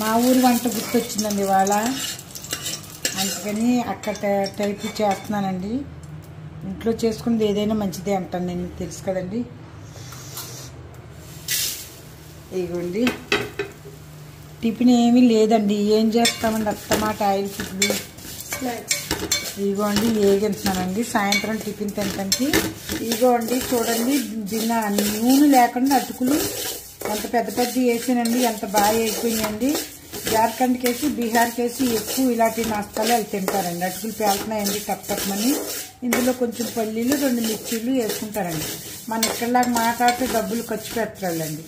మా ఊరు వంట గుర్తొచ్చిందండి ఇవాళ, అందుకని అక్కడ టైప్ చేస్తున్నానండి. ఇంట్లో చేసుకున్నది ఏదైనా మంచిదే అంటాను నేను, తెలుసు కదండి. ఇదిగోండి టిఫిన్ ఏమీ లేదండి, ఏం చేస్తామండి అత్తమాట ఆయిల్ ఫుడ్లు. ఇదిగోండి వేగింటున్నానండి సాయంత్రం టిఫిన్ తినడానికి. ఇదిగోండి చూడండి నూనె లేకుండా అటుకులు ఎంత పెద్ద పెద్ద వేసానండి, ఎంత బాగా అయిపోయినాయండి. జార్ఖండ్కి వేసి బీహార్కి వేసి ఎక్కువ ఇలాంటి నాస్తాలు అవి తింటారండి. అటుకులు పేలుతున్నాయండి తప్పమని. ఇందులో కొంచెం పల్లీలు 2 మిర్చీలు వేసుకుంటారండి. మన ఇక్కడలాగా మాట్లాడితే డబ్బులు ఖర్చు పెట్టాలండి.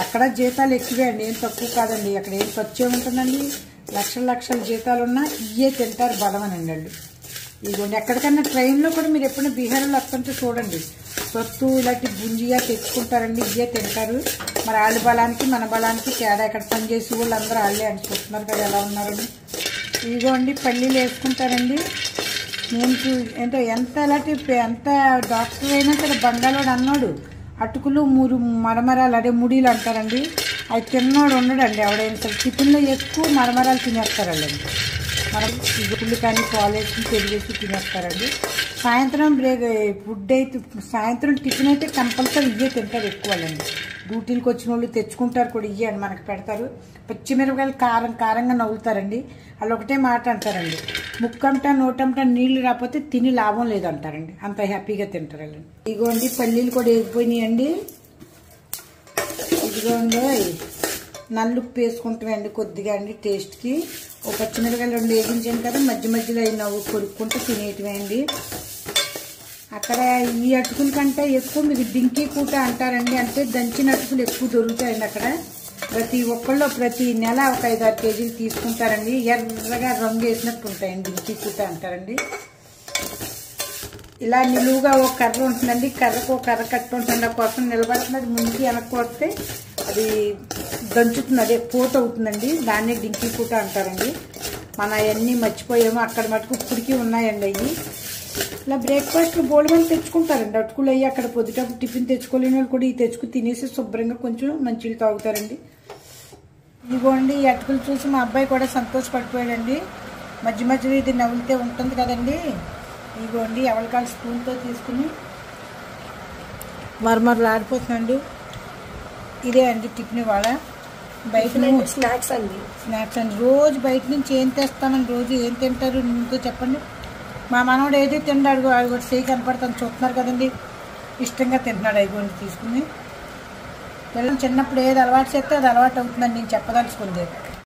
అక్కడ జీతాలు ఎక్కువే అండి, ఏం తక్కువ కాదండి. అక్కడ ఏం ఖర్చు ఏముంటుందండి, లక్షల జీతాలు ఉన్నా ఇవే తింటారు బడమనండి వాళ్ళు. ఇదిగోండి ఎక్కడికన్నా ట్రైన్లో కూడా మీరు ఎప్పుడైనా బీహార్లో వస్తుంటే చూడండి, సొత్తు ఇలాంటి గుంజియా తెచ్చుకుంటారండి, ఇవే తింటారు. మరి వాళ్ళ బలానికి మన బలానికి తేడా, ఇక్కడ పనిచేసి వాళ్ళు అందరూ వాళ్ళే అనుకుంటున్నారు కదా ఎలా ఉన్నారని. ఇదిగోండి పల్లీలు వేసుకుంటారండి. నేను ఏంటో ఎంత డాక్టర్ అయినా సరే బంగాళోడు అన్నాడు అటుకులు మరమరాలు అదే ముడీలు అంటారండి, అవి తిన్నోడు ఉండడండి ఎవడైనా సరే. టిఫిన్లో ఎక్కువ మరమరాలు తినేస్తారండి. మనం ఇగుళ్ళు కానీ పాలేసి పెరిగేసి తినేస్తారండి. సాయంత్రం ఫుడ్ అయితే సాయంత్రం టిఫిన్ అయితే కంపల్సరీ ఇవే తింటారు ఎక్కువ వాళ్ళండి. డ్యూటీలకు వచ్చిన వాళ్ళు తెచ్చుకుంటారు కూడా, ఇవే అండి మనకు పెడతారు. పచ్చిమిరపకాయలు కారంగా నవ్వుతారండి. వాళ్ళు ఒకటే మాట అంటారండి, ముక్కంట నోటంట నీళ్లు రాకపోతే తిని లాభం లేదంటారండి, అంత హ్యాపీగా తింటారండి. ఇదిగోండి పల్లీలు కూడా వేగిపోయినాయండి. ఇదిగోండి నల్లుప్పు వేసుకుంటామండి కొద్దిగా అండి టేస్ట్కి. ఒక పచ్చిమిరపకాయలు 2 వేగించాను కదా, మధ్యలో అయినా కొరుక్కుంటూ తినేయటమే అండి. అక్కడ ఈ అటుకుల కంటే ఎక్కువ మీకు డింకీ కూట అంటారండి, అంటే దంచిన అటుకులు ఎక్కువ దొరుకుతాయండి అక్కడ. ప్రతి ఒక్కళ్ళు ప్రతి నెల ఒక 5-6 కేజీలు తీసుకుంటారండి. ఎర్రగా రంగు వేసినట్టు ఉంటాయండి, డింకీ కూట అంటారండి. ఇలా నిలువుగా ఒక కర్ర ఉంటుందండి, కర్రకు ఒక కర్ర కట్టు ఉంటుంది, ఆ కోసం నిలబడుతున్నది. ముందుకి వెనక్కి వస్తే అది దంచుతుంది, అదే పూట అవుతుందండి, దాన్నే డింకీ పూట అంటారండి. మన అవన్నీ మర్చిపోయాము, అక్కడ మటుకు ఇప్పటికీ ఉన్నాయండి అవి. ఇలా బ్రేక్ఫాస్ట్లు బోల్డ్ తెచ్చుకుంటారండి అటుకులు అయ్యి. అక్కడ పొద్దుటప్పుడు టిఫిన్ తెచ్చుకోలేని వాళ్ళు కూడా ఇవి తెచ్చుకుని తినేసి శుభ్రంగా కొంచెం మంచిలు తాగుతారండి. ఇదిగోండి ఈ అటుకులు చూసి మా అబ్బాయి కూడా సంతోషపడిపోయాడండి. మధ్యలో ఇది నవ్వులితే ఉంటుంది కదండి. ఇదిగోండి ఎవరికాలు స్పూన్తో తీసుకుని మరమరలు ఆడిపోతుందండి. ఇదే అండి టిఫిన్ ఇవాళ. బయట స్నాక్స్ అండి రోజు బయట నుంచి ఏం తెస్తామని, రోజు ఏం తింటారు ఇంకో చెప్పండి. మా మనవాడు ఏది తిన్నాడు, అవి కూడా చేయి కనపడతాను చూస్తున్నారు కదండి, ఇష్టంగా తింటున్నాడు. అయిపోయింది తీసుకుని పిల్లలు చిన్నప్పుడు ఏది అలవాటు చేస్తే అది అలవాటు అవుతుందని నేను చెప్పదలుచుకుంది.